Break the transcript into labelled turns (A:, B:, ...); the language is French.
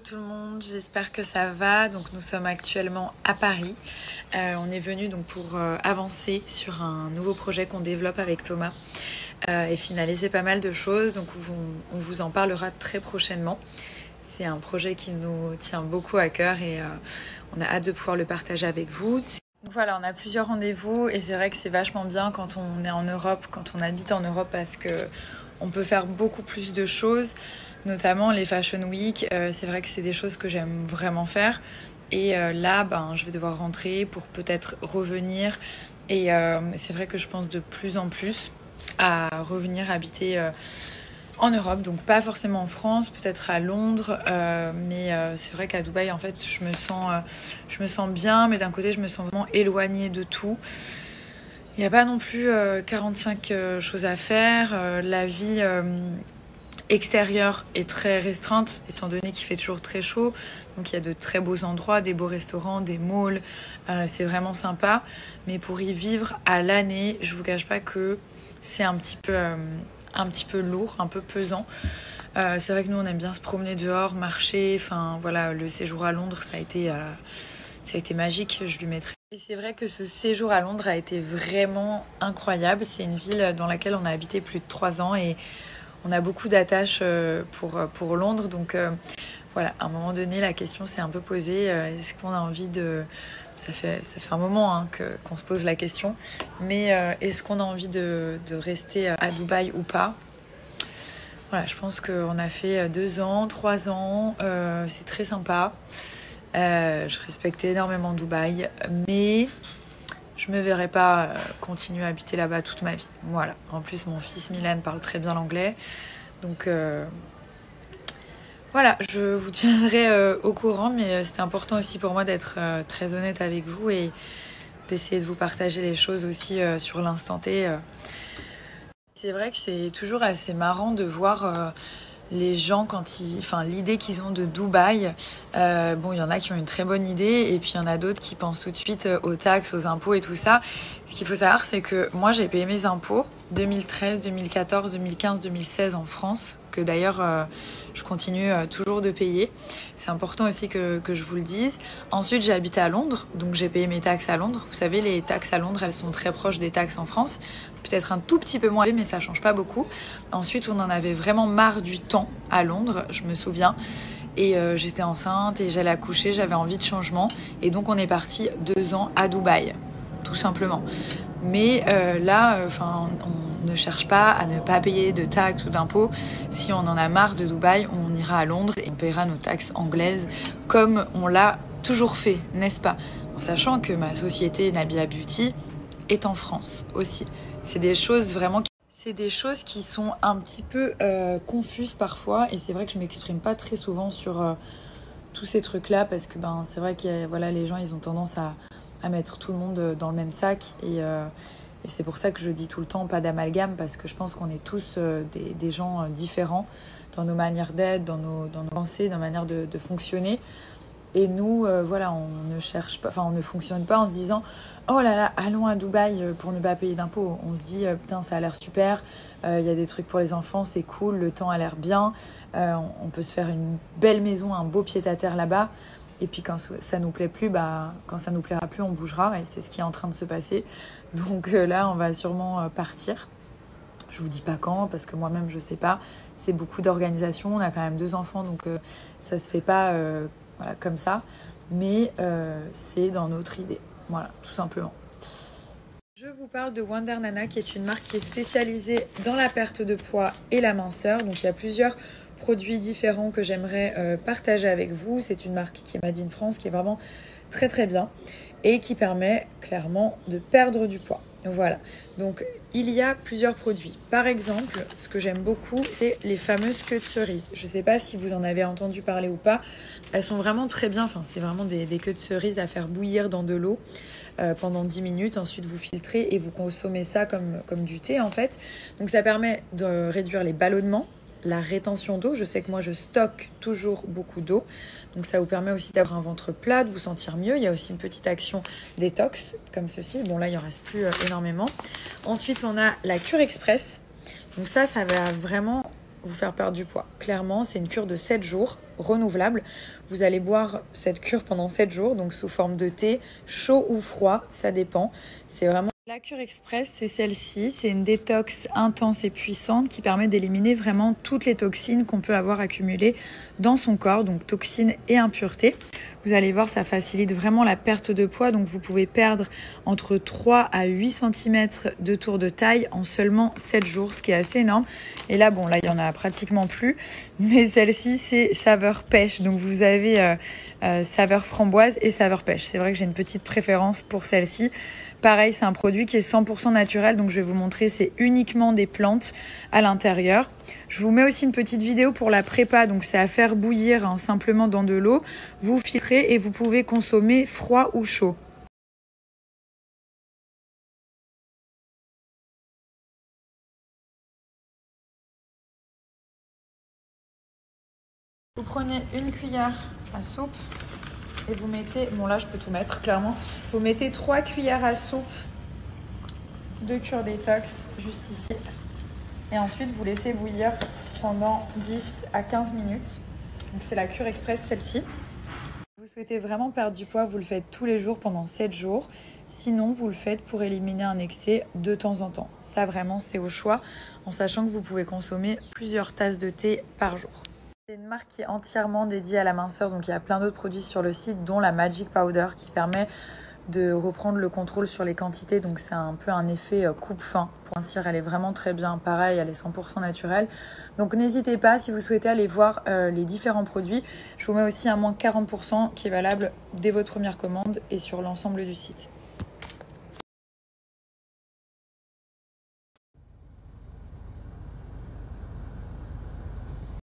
A: tout le monde, j'espère que ça va. Donc nous sommes actuellement à Paris. On est venu donc pour avancer sur un nouveau projet qu'on développe avec Thomas et finaliser pas mal de choses. Donc on vous en parlera très prochainement. C'est un projet qui nous tient beaucoup à cœur et on a hâte de pouvoir le partager avec vous. Donc voilà, on a plusieurs rendez-vous et c'est vrai que c'est vachement bien quand on est en Europe, quand on habite en Europe, parce que on peut faire beaucoup plus de choses, notamment les Fashion Week. C'est vrai que c'est des choses que j'aime vraiment faire. Et là, je vais devoir rentrer pour peut-être revenir. Et c'est vrai que je pense de plus en plus à revenir habiter en Europe. Donc pas forcément en France, peut-être à Londres. Mais c'est vrai qu'à Dubaï, en fait, je me sens bien. Mais d'un côté, je me sens vraiment éloignée de tout. Il n'y a pas non plus 45 choses à faire. La vie extérieure est très restreinte, étant donné qu'il fait toujours très chaud. Donc il y a de très beaux endroits, des beaux restaurants, des malls. C'est vraiment sympa. Mais pour y vivre à l'année, je ne vous cache pas que c'est un petit peu lourd, un peu pesant. C'est vrai que nous, on aime bien se promener dehors, marcher. Enfin, voilà, le séjour à Londres, ça a été magique. Je lui mettrai. Et c'est vrai que ce séjour à Londres a été vraiment incroyable. C'est une ville dans laquelle on a habité plus de 3 ans et on a beaucoup d'attaches pour Londres. Donc voilà, à un moment donné, la question s'est un peu posée. Est-ce qu'on a envie de... Ça fait un moment qu'on se pose la question. Mais est-ce qu'on a envie de rester à Dubaï ou pas ? Voilà, je pense qu'on a fait 2 ans, 3 ans. C'est très sympa. Je respectais énormément Dubaï, mais je me verrais pas continuer à habiter là-bas toute ma vie. Voilà. En plus, mon fils Milan parle très bien l'anglais, donc voilà, je vous tiendrai au courant, mais c'était important aussi pour moi d'être très honnête avec vous et d'essayer de vous partager les choses aussi sur l'instant T. C'est vrai que c'est toujours assez marrant de voir les gens, l'idée qu'ils ont de Dubaï. Il y en a qui ont une très bonne idée et puis il y en a d'autres qui pensent tout de suite aux taxes, aux impôts et tout ça. Ce qu'il faut savoir, c'est que moi, j'ai payé mes impôts 2013, 2014, 2015, 2016 en France, que d'ailleurs, je continue toujours de payer. C'est important aussi que je vous le dise. Ensuite, j'ai habité à Londres, donc j'ai payé mes taxes à Londres. Vous savez, les taxes à Londres, elles sont très proches des taxes en France. Peut-être un tout petit peu moins, mais ça change pas beaucoup. Ensuite, on en avait vraiment marre du temps à Londres, je me souviens. Et j'étais enceinte et j'allais accoucher, j'avais envie de changement. Et donc, on est parti 2 ans à Dubaï, tout simplement. Mais on ne cherche pas à ne pas payer de taxes ou d'impôts. Si on en a marre de Dubaï, on ira à Londres et on paiera nos taxes anglaises comme on l'a toujours fait, n'est-ce pas ? En sachant que ma société Nabila Beauty est en France aussi. C'est des choses qui sont un petit peu confuses parfois, et c'est vrai que je m'exprime pas très souvent sur tous ces trucs-là parce que c'est vrai que les gens ils ont tendance à mettre tout le monde dans le même sac et c'est pour ça que je dis tout le temps pas d'amalgame, parce que je pense qu'on est tous des gens différents dans nos manières d'être, dans nos pensées, dans nos manières de fonctionner. Et nous, on ne cherche pas, on ne fonctionne pas en se disant « Oh là là, allons à Dubaï pour ne pas payer d'impôts ». On se dit « Putain, ça a l'air super, y a des trucs pour les enfants, c'est cool, le temps a l'air bien, on peut se faire une belle maison, un beau pied-à-terre là-bas. » Et puis quand ça nous plaît plus, quand ça nous plaira plus, on bougera, et c'est ce qui est en train de se passer. Donc là, on va sûrement partir. Je vous dis pas quand, parce que moi-même, je sais pas. C'est beaucoup d'organisation, on a quand même 2 enfants, donc ça se fait pas... comme ça, mais c'est dans notre idée, voilà, tout simplement. Je vous parle de Wonder Nana, qui est une marque qui est spécialisée dans la perte de poids et la minceur. Donc il y a plusieurs produits différents que j'aimerais partager avec vous. C'est une marque qui est made in France, qui est vraiment très très bien et qui permet clairement de perdre du poids. Voilà, donc il y a plusieurs produits. Par exemple, ce que j'aime beaucoup, c'est les fameuses queues de cerise. Je ne sais pas si vous en avez entendu parler ou pas. Elles sont vraiment très bien. C'est vraiment des queues de cerise à faire bouillir dans de l'eau pendant 10 minutes. Ensuite, vous filtrez et vous consommez ça comme du thé, en fait. Donc, ça permet de réduire les ballonnements, la rétention d'eau. Je sais que moi, je stocke toujours beaucoup d'eau. Donc, ça vous permet aussi d'avoir un ventre plat, de vous sentir mieux. Il y a aussi une petite action détox, comme ceci. Bon, là, il n'en reste plus énormément. Ensuite, on a la cure express. Donc ça va vraiment vous faire perdre du poids. Clairement, c'est une cure de 7 jours, renouvelable. Vous allez boire cette cure pendant 7 jours, donc sous forme de thé, chaud ou froid, ça dépend. C'est vraiment... La cure express, c'est celle-ci. C'est une détox intense et puissante qui permet d'éliminer vraiment toutes les toxines qu'on peut avoir accumulées dans son corps, donc toxines et impuretés. Vous allez voir, ça facilite vraiment la perte de poids. Donc vous pouvez perdre entre 3 à 8 cm de tour de taille en seulement 7 jours, ce qui est assez énorme. Et là, bon, là, il n'y en a pratiquement plus. Mais celle-ci, c'est saveur pêche. Donc vous avez saveur framboise et saveur pêche. C'est vrai que j'ai une petite préférence pour celle-ci. Pareil, c'est un produit qui est 100% naturel, donc je vais vous montrer, c'est uniquement des plantes à l'intérieur. Je vous mets aussi une petite vidéo pour la prépa, donc c'est à faire bouillir hein, simplement dans de l'eau. Vous filtrez et vous pouvez consommer froid ou chaud. Vous prenez une cuillère à soupe et vous mettez, bon là je peux tout mettre clairement, vous mettez 3 cuillères à soupe de cure détox juste ici et ensuite vous laissez bouillir pendant 10 à 15 minutes. Donc c'est la cure express celle-ci. Si vous souhaitez vraiment perdre du poids, vous le faites tous les jours pendant 7 jours. Sinon, vous le faites pour éliminer un excès de temps en temps. Ça vraiment c'est au choix en sachant que vous pouvez consommer plusieurs tasses de thé par jour. C'est une marque qui est entièrement dédiée à la minceur, donc il y a plein d'autres produits sur le site, dont la Magic Powder qui permet de reprendre le contrôle sur les quantités. Donc c'est un peu un effet coupe-faim. Pour mincir, elle est vraiment très bien. Pareil, elle est 100% naturelle. Donc n'hésitez pas, si vous souhaitez aller voir les différents produits. Je vous mets aussi un moins 40% qui est valable dès votre première commande et sur l'ensemble du site.